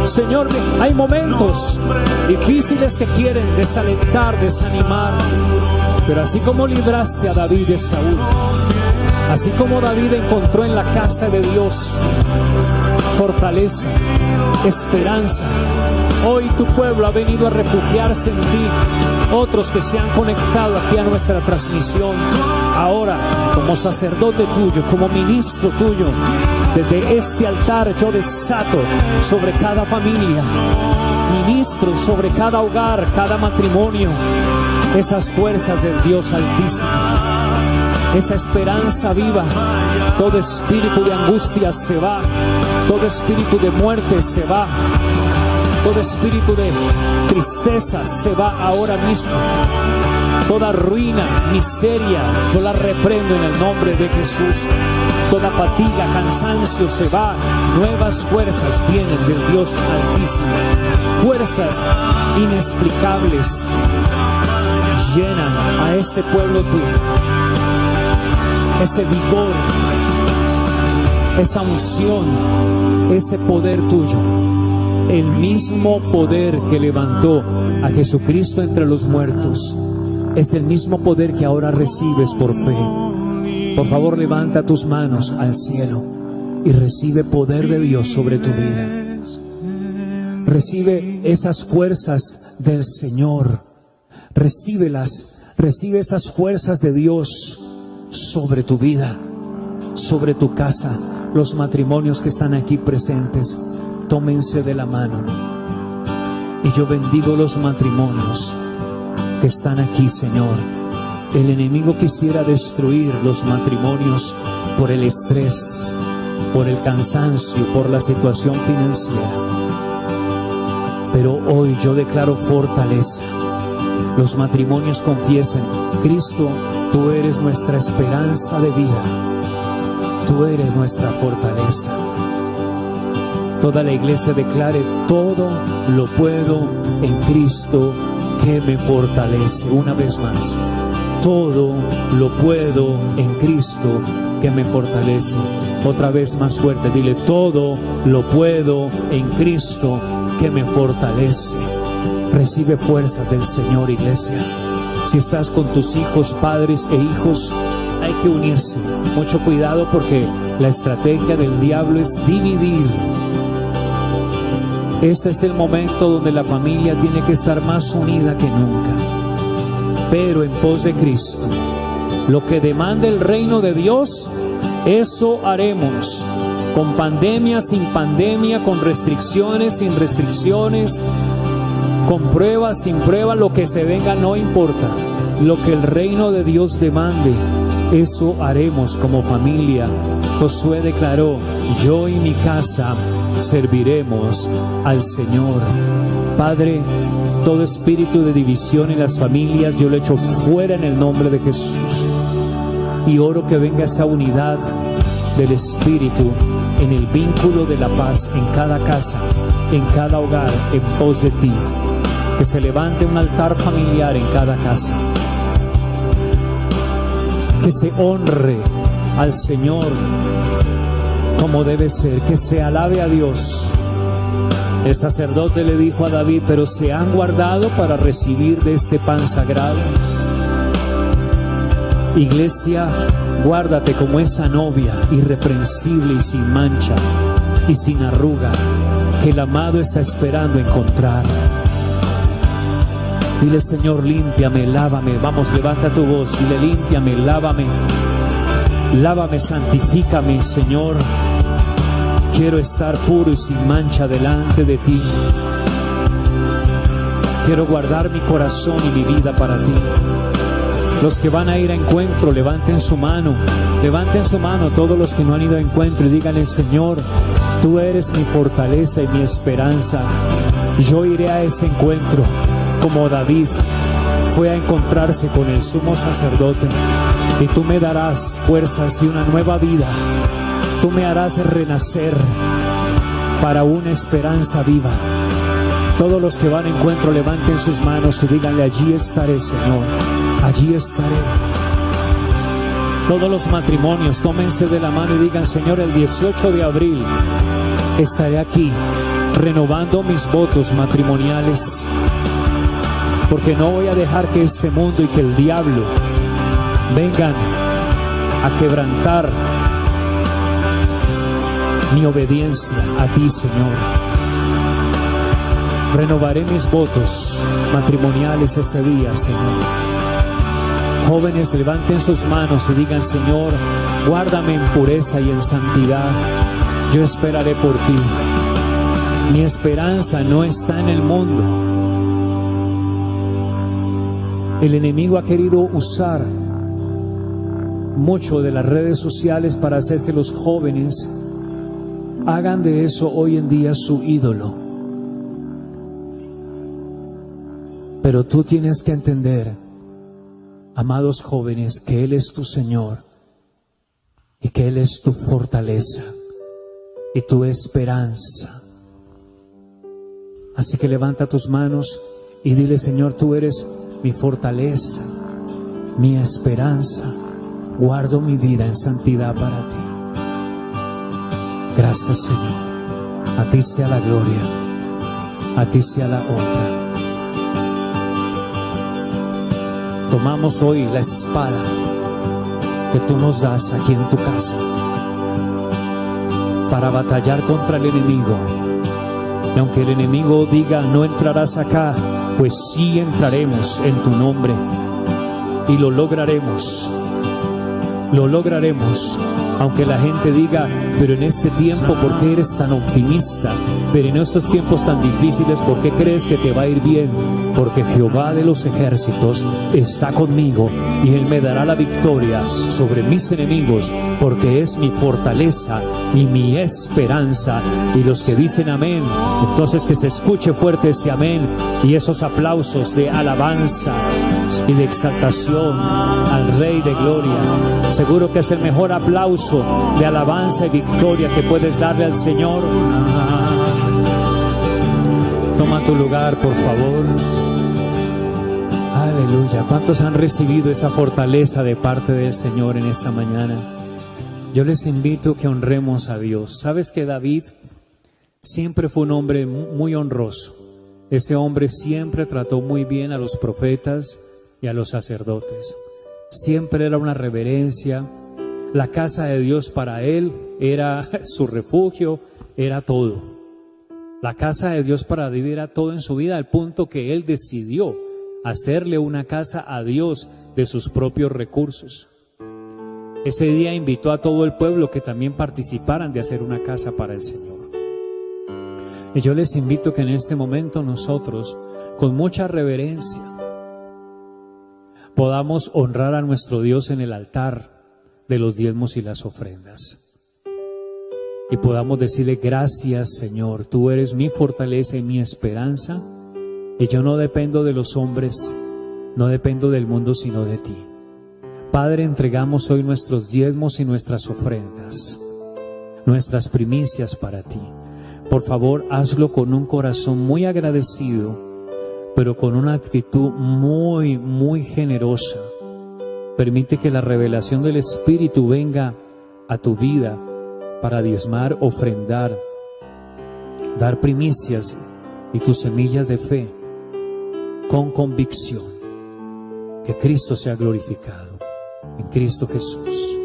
Señor, hay momentos difíciles que quieren desalentar, desanimar, pero así como libraste a David de Saúl, así como David encontró en la casa de Dios fortaleza, esperanza, hoy tu pueblo ha venido a refugiarse en ti. Otros que se han conectado aquí a nuestra transmisión, ahora como sacerdote tuyo, como ministro tuyo, desde este altar yo desato sobre cada familia, ministro sobre cada hogar, cada matrimonio, esas fuerzas del Dios Altísimo, esa esperanza viva. Todo espíritu de angustia se va, todo espíritu de muerte se va, todo espíritu de tristeza se va ahora mismo. Toda ruina, miseria, yo la reprendo en el nombre de Jesús. Toda fatiga, cansancio se va. Nuevas fuerzas vienen del Dios Altísimo. Fuerzas inexplicables llenan a este pueblo tuyo. Ese vigor, esa unción, ese poder tuyo. El mismo poder que levantó a Jesucristo entre los muertos es el mismo poder que ahora recibes por fe. Por favor, levanta tus manos al cielo y recibe poder de Dios sobre tu vida. Recibe esas fuerzas del Señor. Recíbelas. Recibe esas fuerzas de Dios sobre tu vida, sobre tu casa. Los matrimonios que están aquí presentes, tómense de la mano. Y yo bendigo los matrimonios que están aquí, Señor. El enemigo quisiera destruir los matrimonios por el estrés, por el cansancio, por la situación financiera. Pero hoy yo declaro fortaleza. Los matrimonios confiesen: Cristo, tú eres nuestra esperanza de vida. Tú eres nuestra fortaleza. Toda la iglesia declare: todo lo puedo en Cristo que me fortalece. Una vez más, todo lo puedo en Cristo que me fortalece. Otra vez más fuerte, dile: todo lo puedo en Cristo que me fortalece. Recibe fuerzas del Señor, iglesia. Si estás con tus hijos, padres e hijos, hay que unirse. Mucho cuidado, porque la estrategia del diablo es dividir. Este es el momento donde la familia tiene que estar más unida que nunca, pero en pos de Cristo. Lo que demanda el reino de Dios, eso haremos. Con pandemia, sin pandemia, con restricciones, sin restricciones, con pruebas, sin pruebas, lo que se venga no importa. Lo que el reino de Dios demande, eso haremos como familia. Josué declaró: yo y mi casa serviremos al Señor. Padre, todo espíritu de división en las familias yo lo echo fuera en el nombre de Jesús, y oro que venga esa unidad del espíritu en el vínculo de la paz en cada casa, en cada hogar, en pos de ti. Que se levante un altar familiar en cada casa, que se honre al Señor como debe ser, que se alabe a Dios. El sacerdote le dijo a David: pero se han guardado para recibir de este pan sagrado. Iglesia, guárdate como esa novia irreprensible y sin mancha y sin arruga que el amado está esperando encontrar. Dile: Señor, límpiame, lávame. Vamos, levanta tu voz, dile: límpiame, lávame. Lávame, santifícame, Señor. Quiero estar puro y sin mancha delante de ti. Quiero guardar mi corazón y mi vida para ti. Los que van a ir a encuentro, levanten su mano. Levanten su mano todos los que no han ido a encuentro y díganle: Señor, tú eres mi fortaleza y mi esperanza. Yo iré a ese encuentro como David fue a encontrarse con el sumo sacerdote, y tú me darás fuerzas y una nueva vida. Tú me harás renacer para una esperanza viva. Todos los que van a encuentro, levanten sus manos y díganle: allí estaré, Señor, allí estaré. Todos los matrimonios, tómense de la mano y digan: Señor, el 18 de abril estaré aquí renovando mis votos matrimoniales, porque no voy a dejar que este mundo y que el diablo vengan a quebrantar mi obediencia a ti, Señor. Renovaré mis votos matrimoniales ese día, Señor. Jóvenes, levanten sus manos y digan: Señor, guárdame en pureza y en santidad. Yo esperaré por ti. Mi esperanza no está en el mundo. El enemigo ha querido usar mucho de las redes sociales para hacer que los jóvenes hagan de eso hoy en día su ídolo. Pero tú tienes que entender, amados jóvenes, que Él es tu Señor y que Él es tu fortaleza y tu esperanza. Así que levanta tus manos y dile: Señor, tú eres mi fortaleza, mi esperanza. Guardo mi vida en santidad para ti. Gracias, Señor. A ti sea la gloria, a ti sea la honra. Tomamos hoy la espada que tú nos das aquí en tu casa para batallar contra el enemigo. Y aunque el enemigo diga: no entrarás acá, pues sí entraremos en tu nombre y lo lograremos. Lo lograremos. Aunque la gente diga: pero en este tiempo, ¿por qué eres tan optimista? Pero en estos tiempos tan difíciles, ¿por qué crees que te va a ir bien? Porque Jehová de los ejércitos está conmigo y Él me dará la victoria sobre mis enemigos, porque es mi fortaleza y mi esperanza. Y los que dicen amén, entonces que se escuche fuerte ese amén y esos aplausos de alabanza y de exaltación al Rey de Gloria. Seguro que es el mejor aplauso de alabanza y victoria que puedes darle al Señor. Toma tu lugar, por favor. Aleluya. ¿Cuántos han recibido esa fortaleza de parte del Señor en esta mañana? Yo les invito a que honremos a Dios. ¿Sabes que David siempre fue un hombre muy honroso? Ese hombre siempre trató muy bien a los profetas y a los sacerdotes. Siempre era una reverencia. La casa de Dios para él era su refugio, era todo. La casa de Dios para David era todo en su vida, al punto que él decidió hacerle una casa a Dios de sus propios recursos. Ese día invitó a todo el pueblo que también participaran de hacer una casa para el Señor. Y yo les invito que en este momento nosotros, con mucha reverencia, podamos honrar a nuestro Dios en el altar de los diezmos y las ofrendas. Y podamos decirle: gracias, Señor, tú eres mi fortaleza y mi esperanza, y yo no dependo de los hombres, no dependo del mundo, sino de ti. Padre, entregamos hoy nuestros diezmos y nuestras ofrendas, nuestras primicias para ti. Por favor, hazlo con un corazón muy agradecido, pero con una actitud muy, muy generosa. Permite que la revelación del Espíritu venga a tu vida para diezmar, ofrendar, dar primicias y tus semillas de fe con convicción. Que Cristo sea glorificado en Cristo Jesús.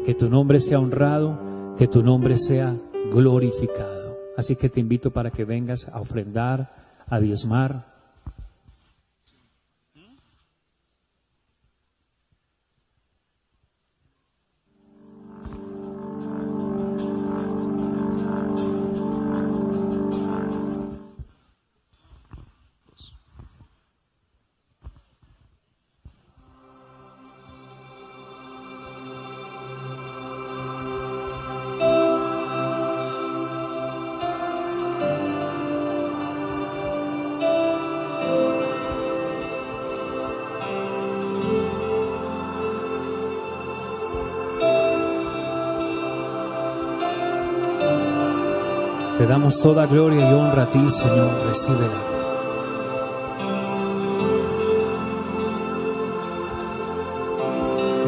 Que tu nombre sea honrado, que tu nombre sea glorificado. Así que te invito para que vengas a ofrendar, a diezmar. Te damos toda gloria y honra a ti, Señor. Recíbela.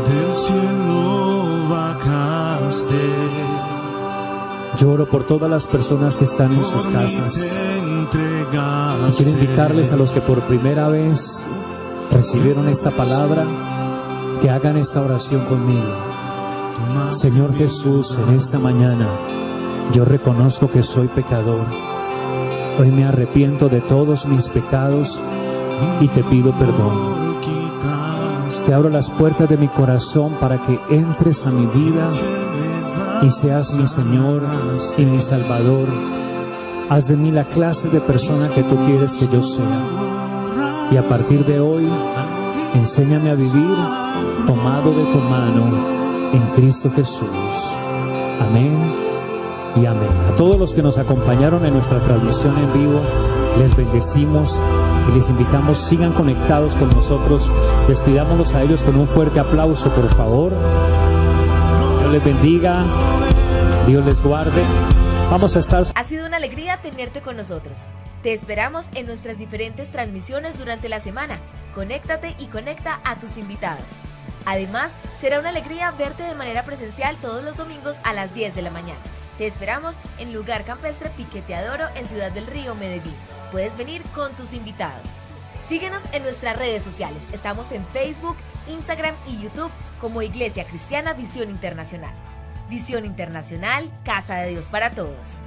Del cielo bajaste. Lloro por todas las personas que están en sus casas. Y quiero invitarles a los que por primera vez recibieron esta palabra, que hagan esta oración conmigo. Señor Jesús, en esta mañana yo reconozco que soy pecador. Hoy me arrepiento de todos mis pecados y te pido perdón. Te abro las puertas de mi corazón para que entres a mi vida y seas mi Señor y mi Salvador. Haz de mí la clase de persona que tú quieres que yo sea. Y a partir de hoy, enséñame a vivir tomado de tu mano en Cristo Jesús. Amén y amén. A todos los que nos acompañaron en nuestra transmisión en vivo, les bendecimos y les invitamos, sigan conectados con nosotros. Despidámonos a ellos con un fuerte aplauso, por favor. Dios les bendiga, Dios les guarde. Vamos a estar. Ha sido una alegría tenerte con nosotros. Te esperamos en nuestras diferentes transmisiones durante la semana. Conéctate y conecta a tus invitados. Además, será una alegría verte de manera presencial todos los domingos a las 10 de la mañana. Te esperamos en Lugar Campestre Piqueteadoro en Ciudad del Río, Medellín. Puedes venir con tus invitados. Síguenos en nuestras redes sociales. Estamos en Facebook, Instagram y YouTube como Iglesia Cristiana Visión Internacional. Visión Internacional, Casa de Dios para Todos.